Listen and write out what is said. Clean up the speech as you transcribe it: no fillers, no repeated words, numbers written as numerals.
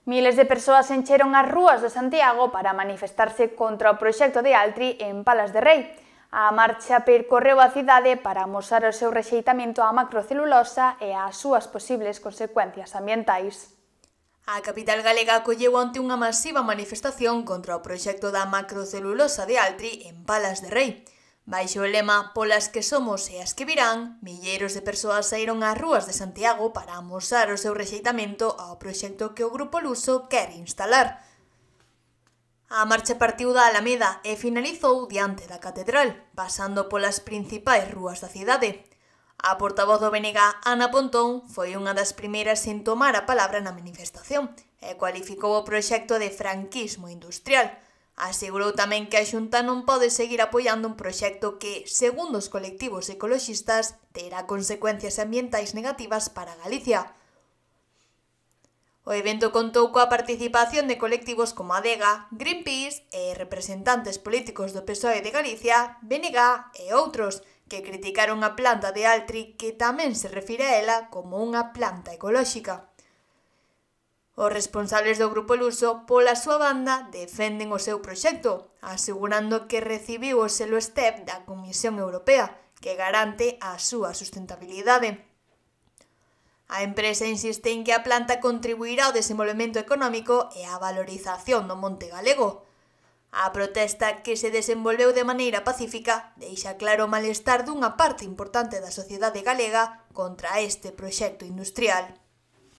Miles de persoas encheron as rúas de Santiago para manifestarse contra o proxecto de Altri en Palas de Rei. A marcha percorreu a cidade para amosar o seu rexeitamento á macrocelulosa e ás súas posibles consecuencias ambientais. A capital galega acolleu onte unha masiva manifestación contra o proxecto da macrocelulosa de Altri en Palas de Rei. Baixo o lema "Polas que somos e as que virán", milleiros de persoas saíron ás rúas de Santiago para amosar o seu rexeitamento ao proxecto que o Grupo Luso quere instalar. A marcha partiu da Alameda e finalizou diante da Catedral, pasando polas principais rúas da cidade. A portavoz do BNG, Ana Pontón, foi unha das primeiras en tomar a palabra na manifestación e cualificou o proxecto de franquismo industrial. Asegurou tamén que a Xunta non pode seguir apoiando un proxecto que, segundo os colectivos ecoloxistas, terá consecuencias ambientais negativas para Galicia. O evento contou coa participación de colectivos como Adega, Greenpeace e representantes políticos do PSOE de Galicia, BNG e outros, que criticaron a planta de Altri, que tamén se refire a ela como unha planta ecolóxica. Os responsables do Grupo Luso, pola súa banda, defenden o seu proxecto, asegurando que recibiu o selo STEP da Comisión Europea, que garante a súa sustentabilidade. A empresa insiste en que a planta contribuirá ao desenvolvemento económico e á valorización do monte galego. A protesta, que se desenvolveu de maneira pacífica, deixa claro o malestar dunha parte importante da sociedade galega contra este proxecto industrial.